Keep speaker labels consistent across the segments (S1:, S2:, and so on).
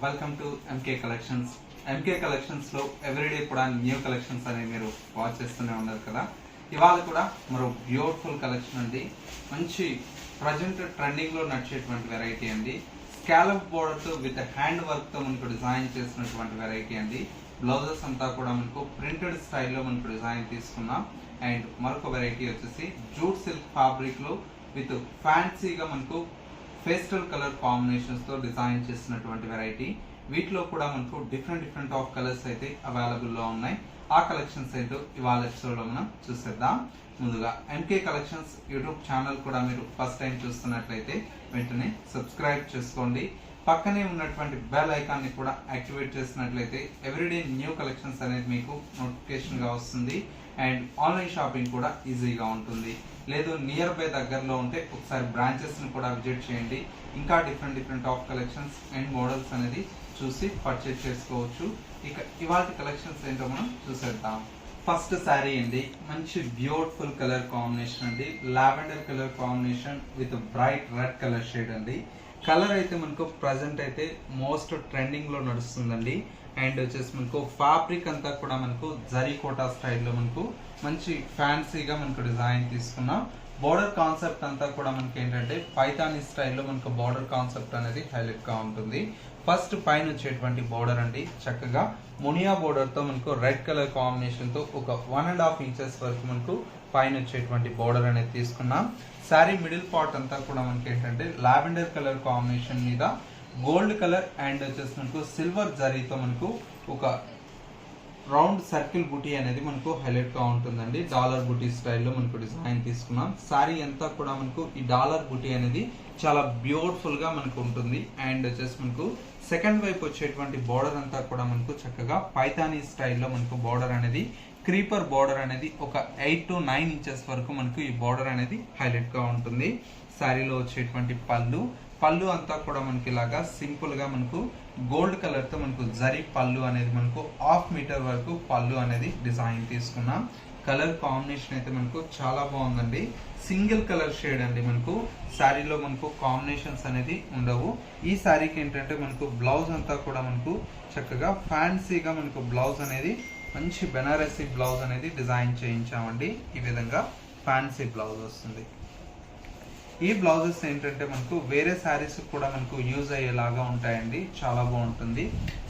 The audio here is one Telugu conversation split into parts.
S1: Welcome to MK collections. MK collections లో ఎవ్రీడే కూడా న్యూ కలెక్షన్స్ అనేవి మీరు వాచ్ చేస్తూనే ఉన్నారు కదా. ఇవాళ కూడా మరో బ్యూటిఫుల్ కలెక్షన్ అండి. మంచి ప్రజెంట్ ట్రెండింగ్ లో నడిచేటువంటి వెరైటీ అండి. స్కాలప్ బోర్డర్ తో విత్ హ్యాండ్ వర్క్ తో మనకు డిజైన్ చేసినటువంటి వెరైటీ అండి. బ్లౌజెస్ అంతా కూడా మనకు ప్రింటెడ్ స్టైల్లో మనకు డిజైన్ తీసుకున్నాం. అండ్ మరొక వెరైటీ వచ్చేసి జూట్ సిల్క్ ఫ్యాబ్రిక్ లో విత్ ఫ్యాన్సీగా మనకు పేస్టల్ కలర్ కాంబినేషన్స్ తో డిజైన్ చేసినటువంటి వెరైటీ. వీటిలో కూడా మనకు డిఫరెంట్ ఆఫ్ కలర్స్ అయితే అవైలబుల్ లో ఉన్నాయి. ఆ కలెక్షన్స్ అయితే ఇవాళ ఎపిసోడ్ లో మనం చూసేద్దాం. ముందుగా ఎంకే కలెక్షన్స్ యూట్యూబ్ ఛానల్ కూడా మీరు ఫస్ట్ టైం చూస్తున్నట్లయితే వెంటనే సబ్స్క్రైబ్ చేసుకోండి. పక్కనే ఉన్నటువంటి బెల్ ఐకాన్ ని కూడా యాక్టివేట్ చేసినట్లయితే ఎవ్రీడే న్యూ కలెక్షన్స్ అనేది మీకు నోటిఫికేషన్ గా వస్తుంది. అండ్ ఆన్లైన్ షాపింగ్ కూడా ఈజీగా ఉంటుంది. లేదు నియర్ బై దగ్గరలో ఉంటే ఒకసారి బ్రాంచెస్ ని కూడా విజిట్ చేయండి. ఇంకా different of collections and models అనేది చూసి పర్చేజ్ చేసుకోవచ్చు. ఇక ఇవాళ కలెక్షన్స్ ఏంటో మనం చూసేద్దాం. ఫస్ట్ శారీ అండి, మంచి బ్యూటిఫుల్ కలర్ కాంబినేషన్ అండి. Lavender colour combination with bright red colour shade అండి. కలర్ అయితే మనకు ప్రజెంట్ అయితే మోస్ట్ ట్రెండింగ్ లో నడుస్తుందండి. అండ్ వచ్చేసి మనకు ఫ్యాబ్రిక్ అంతా కూడా మనకు జరీ కోటా స్టైల్లో మనకు మంచి ఫ్యాన్సీగా మనకు డిజైన్ తీసుకున్నాం. బోర్డర్ కాన్సెప్ట్ అంతా కూడా మనకి ఏంటంటే పైతానీ స్టైల్లో మనకు బోర్డర్ కాన్సెప్ట్ అనేది హైలైట్ గా ఉంటుంది. ఫస్ట్ పైన వచ్చేటువంటి బోర్డర్ అండి, చక్కగా మునియా బోర్డర్ తో మనకు రెడ్ కలర్ కాంబినేషన్ తో ఒక 1.5 ఇంచెస్ వరకు మనకు పైన వచ్చేటువంటి బోర్డర్ అనేది తీసుకున్నాం. శారీ మిడిల్ పార్ట్ అంతా కూడా మనకి ఏంటంటే లావెండర్ కలర్ కాంబినేషన్ మీద గోల్డ్ కలర్ అండ్ వచ్చేసి మనకు సిల్వర్ జరీతో మనకు ఒక రౌండ్ సర్కిల్ బుటీ అనేది మనకు హైలైట్ గా ఉంటుందండి. డాలర్ బుటీ స్టైల్లో మనకు డిజైన్ తీసుకున్నాం. శారీ అంతా కూడా మనకు ఈ డాలర్ బుటీ అనేది చాలా బ్యూటిఫుల్ గా మనకు ఉంటుంది. అండ్ వచ్చేసి మనకు సెకండ్ వైపు వచ్చేటువంటి బోర్డర్ అంతా కూడా మనకు చక్కగా పైతానీ స్టైల్లో మనకు బోర్డర్ అనేది క్రీపర్ బోర్డర్ అనేది ఒక 8 to 9 ఇంచెస్ వరకు మనకు ఈ బోర్డర్ అనేది హైలైట్ గా ఉంటుంది. శారీలో వచ్చేటువంటి పళ్ళు అంతా కూడా మనకి ఇలాగా సింపుల్ గా మనకు గోల్డ్ కలర్ తో మనకు జరీ పళ్ళు అనేది మనకు 1/2 మీటర్ వరకు పళ్ళు అనేది డిజైన్ తీసుకున్నాం. కలర్ కాంబినేషన్ అయితే మనకు చాలా బాగుందండి. సింగిల్ కలర్ షేడ్ అండి. మనకు శారీలో మనకు కాంబినేషన్స్ అనేది ఉండవు. ఈ శారీకి ఏంటంటే మనకు బ్లౌజ్ అంతా కూడా మనకు చక్కగా ఫ్యాన్సీగా మనకు బ్లౌజ్ అనేది మంచి బెనారసీ బ్లౌజ్ అనేది డిజైన్ చేయించామండి. ఈ విధంగా ఫ్యాన్సీ బ్లౌజ్ వస్తుంది. ఈ బ్లౌజెస్ ఏంటంటే మనకు వేరే శారీస్ కూడా మనకు యూజ్ అయ్యేలాగా ఉంటాయండి. చాలా బాగుంటుంది.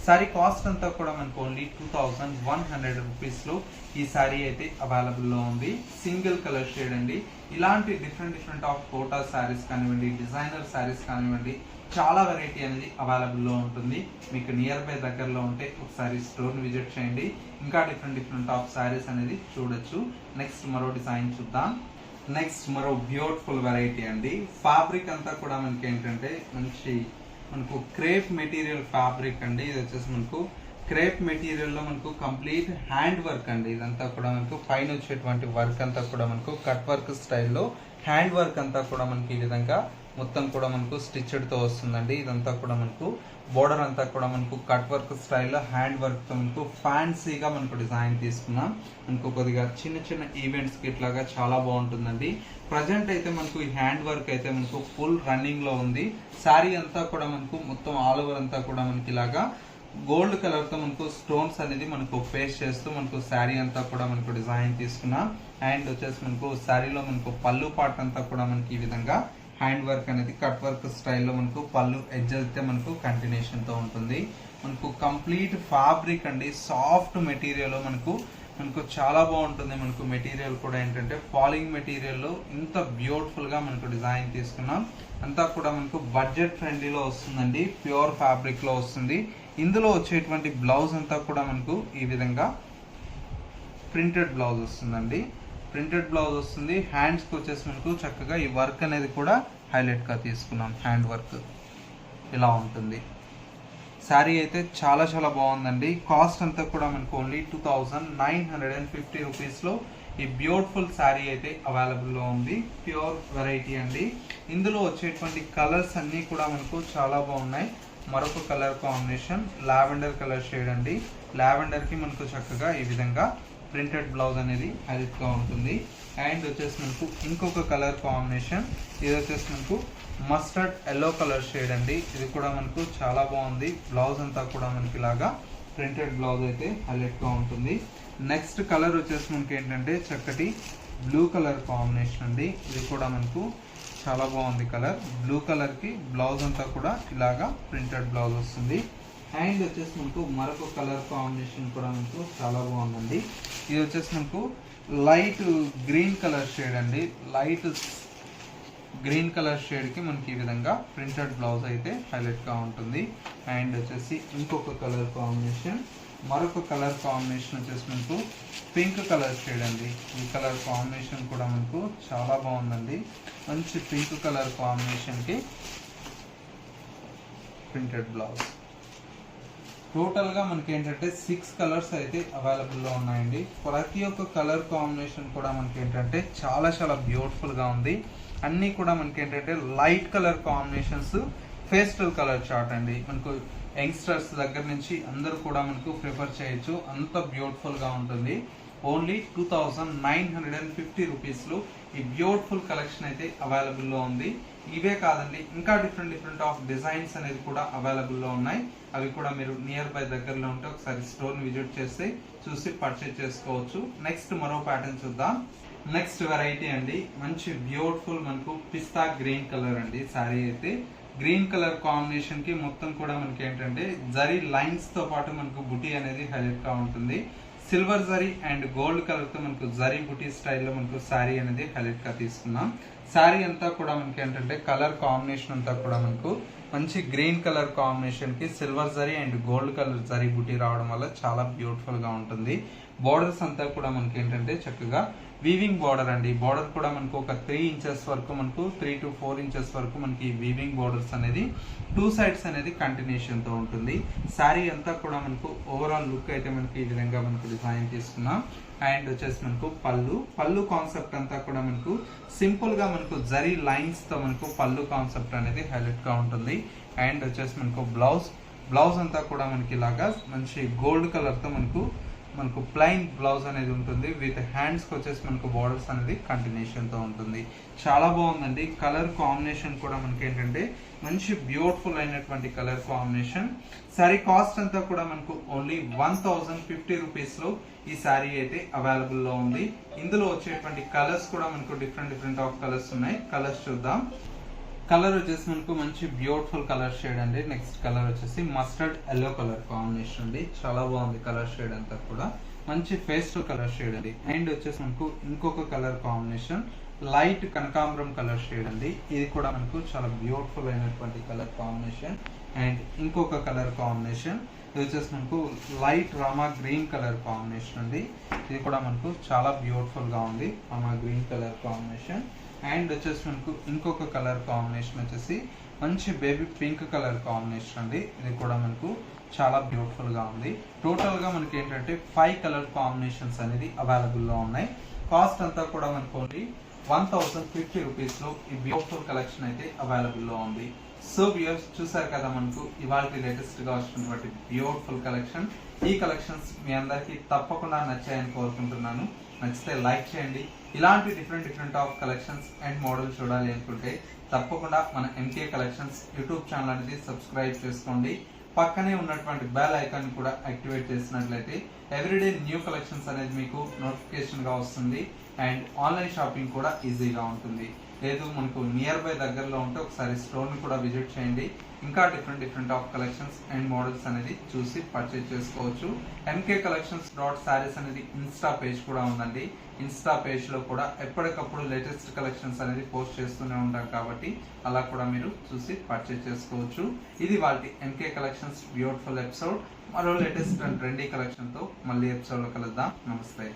S1: శారీ కాస్ట్ అంతా కూడా మనకు ఓన్లీ 2100 రూపీస్ లో ఈ శారీ అయితే అవైలబుల్ లో ఉంది. సింగిల్ కలర్ షేడ్ అండి. ఇలాంటి డిఫరెంట్ ఆఫ్ కోటా శారీస్ కానివ్వండి, డిజైనర్ శారీస్ కానివ్వండి, చాలా వెరైటీ అనేది అవైలబుల్ లో ఉంటుంది. మీకు నియర్ బై దగ్గరలో ఉంటే ఒకసారి స్టోర్ ని విజిట్ చేయండి. ఇంకా డిఫరెంట్ ఆఫ్ శారీస్ అనేది చూడొచ్చు. నెక్స్ట్ మరో డిజైన్ చూద్దాం. నెక్స్ట్ మరో బ్యూటిఫుల్ వెరైటీ అండి. ఫ్యాబ్రిక్ అంతా కూడా మనకి ఏంటంటే మనకు క్రేప్ మెటీరియల్ ఫ్యాబ్రిక్ అండి. ఇది వచ్చేసి మనకు క్రేప్ మెటీరియల్ లో మనకు కంప్లీట్ హ్యాండ్ వర్క్ అండి. ఇదంతా కూడా మనకు పైన వచ్చేటువంటి వర్క్ అంతా కూడా మనకు కట్ వర్క్ స్టైల్లో హ్యాండ్ వర్క్ అంతా కూడా మనకి ఈ విధంగా మొత్తం కూడా మనకు స్టిచ్డ్ తో వస్తుందండి. ఇదంతా కూడా మనకు బోర్డర్ అంతా కూడా మనకు కట్ వర్క్ స్టైల్లో హ్యాండ్ వర్క్ తో మనకు ఫ్యాన్సీగా మనకు డిజైన్ తీసుకున్నాం. మనకు కొద్దిగా చిన్న ఈవెంట్స్ కి ఇట్లాగా చాలా బాగుంటుందండి. ప్రజెంట్ అయితే మనకు ఈ హ్యాండ్ వర్క్ అయితే మనకు ఫుల్ రన్నింగ్ లో ఉంది. శారీ అంతా కూడా మనకు మొత్తం ఆల్ ఓవర్ అంతా కూడా మనకి ఇలాగా గోల్డ్ కలర్ తో మనకు స్టోన్స్ అనేది మనకు పేస్ట్ చేస్తూ మనకు శారీ అంతా కూడా మనకు డిజైన్ తీసుకున్నాం. అండ్ వచ్చేసి మనకు శారీలో మనకు పళ్ళు పార్ట్ అంతా కూడా మనకి ఈ విధంగా హ్యాండ్ వర్క్ అనేది కట్ వర్క్ స్టైల్లో మనకు పళ్ళు ఎడ్జ్ అయితే మనకు కంటిన్యూషన్ తో ఉంటుంది. మనకు కంప్లీట్ ఫ్యాబ్రిక్ అండి. సాఫ్ట్ మెటీరియల్ మనకు చాలా బాగుంటుంది. మనకు మెటీరియల్ కూడా ఏంటంటే ఫాలింగ్ మెటీరియల్ లో ఇంత బ్యూటిఫుల్ గా మనకు డిజైన్ తీసుకున్నాం. అంతా కూడా మనకు బడ్జెట్ ఫ్రెండ్లీలో వస్తుందండి. ప్యూర్ ఫ్యాబ్రిక్ లో వస్తుంది. ఇందులో వచ్చేటువంటి బ్లౌజ్ అంతా కూడా మనకు ఈ విధంగా ప్రింటెడ్ బ్లౌజ్ వస్తుందండి. ప్రింటెడ్ బ్లౌజ్ వస్తుంది. హ్యాండ్స్ కి వచ్చేసి మనకు చక్కగా ఈ వర్క్ అనేది కూడా హైలైట్ గా తీసుకున్నాం. హ్యాండ్ వర్క్ ఇలా ఉంటుంది. శారీ అయితే చాలా బాగుందండి. కాస్ట్ అంతా కూడా మనకు ఓన్లీ 2950 రూపీస్ లో ఈ బ్యూటిఫుల్ శారీ అయితే అవైలబుల్ లో ఉంది. ప్యూర్ వెరైటీ అండి. ఇందులో వచ్చేటువంటి కలర్స్ అన్ని కూడా మనకు చాలా బాగున్నాయి. మరొక colour combination lavender colour shade అండి. లావెండర్ కి మనకు చక్కగా ఈ విధంగా ప్రింటెడ్ బ్లౌజ్ అనేది హైలైట్ గా ఉంటుంది. అండ్ వచ్చేసి మనకు ఇంకొక కలర్ కాంబినేషన్, ఇది వచ్చేసి మనకు మస్టర్డ్ ఎల్లో కలర్ షేడ్ అండి. ఇది కూడా మనకు చాలా బాగుంది. బ్లౌజ్ అంతా కూడా మనకి ఇలాగా ప్రింటెడ్ బ్లౌజ్ అయితే హైలైట్గా ఉంటుంది. నెక్స్ట్ కలర్ వచ్చేసి మనకి ఏంటంటే చక్కటి బ్లూ కలర్ కాంబినేషన్ అండి. ఇది కూడా మనకు చాలా బాగుంది కలర్. బ్లూ కలర్కి బ్లౌజ్ అంతా కూడా ఇలాగా ప్రింటెడ్ బ్లౌజ్ వస్తుంది. అండ్ వచ్చేసి మనకు మరొక కలర్ కాంబినేషన్ కూడా మనకు చాలా బాగుందండి. ఇది వచ్చేసి మనకు లైట్ గ్రీన్ కలర్ షేడ్ అండి. లైట్ గ్రీన్ కలర్ షేడ్కి మనకి ఈ విధంగా ప్రింటెడ్ బ్లౌజ్ అయితే హైలైట్గా ఉంటుంది. అండ్ వచ్చేసి ఇంకొక కలర్ కాంబినేషన్, మరొక కలర్ కాంబినేషన్ వచ్చేసి మనకు పింక్ కలర్ షేడ్ అండి. ఈ కలర్ కాంబినేషన్ కూడా మనకు చాలా బాగుందండి. మంచి పింక్ కలర్ కాంబినేషన్కి ప్రింటెడ్ బ్లౌజ్. టోటల్గా మనకి ఏంటంటే 6 కలర్స్ అయితే అవైలబుల్లో ఉన్నాయండి. ప్రతి ఒక్క కలర్ కాంబినేషన్ కూడా మనకి ఏంటంటే చాలా చాలా బ్యూటిఫుల్గా ఉంది. అన్నీ కూడా మనకి ఏంటంటే light colour combinations, pastel colour chart అండి. మనకు యంగ్స్టర్స్ దగ్గర నుంచి అందరూ కూడా మనకు ప్రిఫర్ చేయొచ్చు, అంత బ్యూటిఫుల్గా ఉంటుంది. ఓన్లీ 2950 రూపీస్లో ఈ బ్యూటిఫుల్ కలెక్షన్ అయితే అవైలబుల్లో ఉంది. ఇవే కాదండి, ఇంకా డిఫరెంట్ ఆఫ్ డిజైన్స్ అనేది కూడా అవైలబుల్లో ఉన్నాయి. అవి కూడా మీరు నియర్ బై దగ్గరలో ఉంటే ఒకసారి స్టోర్ని విజిట్ చేస్తే చూసి పర్చేజ్ చేసుకోవచ్చు. నెక్స్ట్ మరో ప్యాటర్న్ చూద్దాం. నెక్స్ట్ వెరైటీ అండి, మంచి బ్యూటిఫుల్ మనకు పిస్తా గ్రీన్ కలర్ అండి. శారీ అయితే గ్రీన్ కలర్ కాంబినేషన్ కి మొత్తం కూడా మనకి ఏంటంటే జరీ లైన్స్ తో పాటు మనకు బుటీ అనేది హైలైట్ గా ఉంటుంది. Silver zari and gold colour తో మనకు జరీ బుటీ స్టైల్లో మనకు శారీ అనేది హైలైట్ గా తీసుకున్నాం. శారీ అంతా కూడా మనకి ఏంటంటే కలర్ కాంబినేషన్ అంతా కూడా మనకు మంచి గ్రీన్ కలర్ కాంబినేషన్ కి silver zari and gold colour zari బుటీ రావడం వల్ల చాలా బ్యూటిఫుల్ గా ఉంటుంది. బోర్డర్స్ అంతా కూడా మనకి ఏంటంటే చక్కగా వీవింగ్ బార్డర్ అండి. బార్డర్ కూడా మనకు ఒక 3 ఇంచెస్ వరకు, మనకు 3 to 4 ఇంచెస్ వరకు మనకి వీవింగ్ బార్డర్స్ అనేది 2 సైడ్స్ అనేది కంటిన్యూషన్ తో ఉంటుంది. శారీ అంతా కూడా మనకు ఓవరాల్ లుక్ అయితే మనకి ఈ విధంగా మనకు డిజైన్ తీసుకున్నాం. అండ్ వచ్చేసి మనకు పళ్ళు కాన్సెప్ట్ అంతా కూడా మనకు సింపుల్ గా మనకు జరీ లైన్స్ తో మనకు పళ్ళు కాన్సెప్ట్ అనేది హైలైట్ గా ఉంటుంది. అండ్ వచ్చేసి మనకు బ్లౌజ్ అంతా కూడా మనకి ఇలాగా మంచి గోల్డ్ కలర్ తో మనకు ప్లెయిన్ బ్లౌజ్ అనేది ఉంటుంది. విత్ హ్యాండ్స్ కి వచ్చేసి మనకు బార్డర్స్ అనేది కంటిన్యూషన్ తో ఉంటుంది. చాలా బాగుందండి. కలర్ కాంబినేషన్ కూడా మనకి ఏంటంటే మంచి బ్యూటిఫుల్ అయినటువంటి కలర్ కాంబినేషన్. శారీ కాస్ట్ అంతా కూడా మనకు ఓన్లీ 1050 రూపీస్ లో ఈ శారీ అయితే అవైలబుల్ లో ఉంది. ఇందులో వచ్చేటువంటి కలర్స్ కూడా మనకు డిఫరెంట్ ఆఫ్ కలర్స్ ఉన్నాయి. కలర్స్ చూద్దాం. కలర్ వచ్చేసి మనకు మంచి బ్యూటిఫుల్ కలర్ షేడ్ అండి. నెక్స్ట్ కలర్ వచ్చేసి మస్టర్డ్ ఎల్లో కలర్ కాంబినేషన్ అండి. చాలా బాగుంది కలర్ షేడ్ అంతా కూడా మంచి పేస్టల్ కలర్ షేడ్ అండి. అండ్ వచ్చేసి మనకు ఇంకొక కలర్ కాంబినేషన్ లైట్ కనకాంబరం కలర్ షేడ్ అండి. ఇది కూడా మనకు చాలా బ్యూటిఫుల్ అయినటువంటి కలర్ కాంబినేషన్. అండ్ ఇంకొక కలర్ కాంబినేషన్ ఇది వచ్చేసి మనకు light Rama green colour combination అండి. ఇది కూడా మనకు చాలా బ్యూటిఫుల్ గా ఉంది, Rama green colour combination. And వచ్చేసి మనకు ఇంకొక కలర్ కాంబినేషన్ వచ్చేసి మంచి బేబీ పింక్ కలర్ కాంబినేషన్ అండి. ఇది కూడా మనకు చాలా బ్యూటిఫుల్ గా ఉంది. టోటల్ గా మనకి ఏంటంటే 5 కలర్ కాంబినేషన్స్ అనేది అవైలబుల్ లో ఉన్నాయి. కాస్ట్ అంతా కూడా మనకు ఓన్లీ 1050 రూపీస్ లో ఈ బ్యూటిఫుల్ కలెక్షన్ అయితే అవైలబుల్ లో ఉంది. సో వ్యూయర్స్ చూసారు కదా, మనకు ఇవాళ లేటెస్ట్ గా వస్తున్నటువంటి బ్యూటిఫుల్ కలెక్షన్. ఈ కలెక్షన్స్ మీ అందరికీ తప్పకుండా నచ్చాయని కోరుకుంటున్నాను. నచ్చితే లైక్ చేయండి. ఇలాంటి different of collections and model చూడాలి అనుకుంటే తప్పకుండా మన ఎంకే కలెక్షన్స్ యూట్యూబ్ ఛానల్ అనేది సబ్స్క్రైబ్ చేసుకోండి. పక్కనే ఉన్నటువంటి బెల్ ఐకాన్ కూడా యాక్టివేట్ చేసినట్లయితే ఎవ్రీడే న్యూ కలెక్షన్స్ అనేది మీకు నోటిఫికేషన్ గా వస్తుంది. అండ్ ఆన్లైన్ షాపింగ్ కూడా ఈజీగా ఉంటుంది. లేదు మనకు నియర్ బై దగ్గరలో ఉంటే ఒకసారి స్టోర్ ని కూడా విజిట్ చేయండి. ఇంకా different of collections and models అనేది చూసి పర్చేజ్ చేసుకోవచ్చు. ఎంకే కలెక్షన్స్ .sarees అనేది ఇన్స్టా పేజ్ కూడా ఉందండి. ఇన్స్టా పేజ్ లో కూడా ఎప్పటికప్పుడు లేటెస్ట్ కలెక్షన్స్ అనేది పోస్ట్ చేస్తూనే ఉంటాం కాబట్టి అలా కూడా మీరు చూసి పర్చేజ్ చేసుకోవచ్చు. ఇది వాళ్ళ ఎంకే కలెక్షన్స్ బ్యూటిఫుల్ ఎపిసోడ్. మరో లేటెస్ట్ అండ్ ట్రెండీ కలెక్షన్ తో మళ్ళీ ఎపిసోడ్ లో కలుద్దాం. నమస్తే.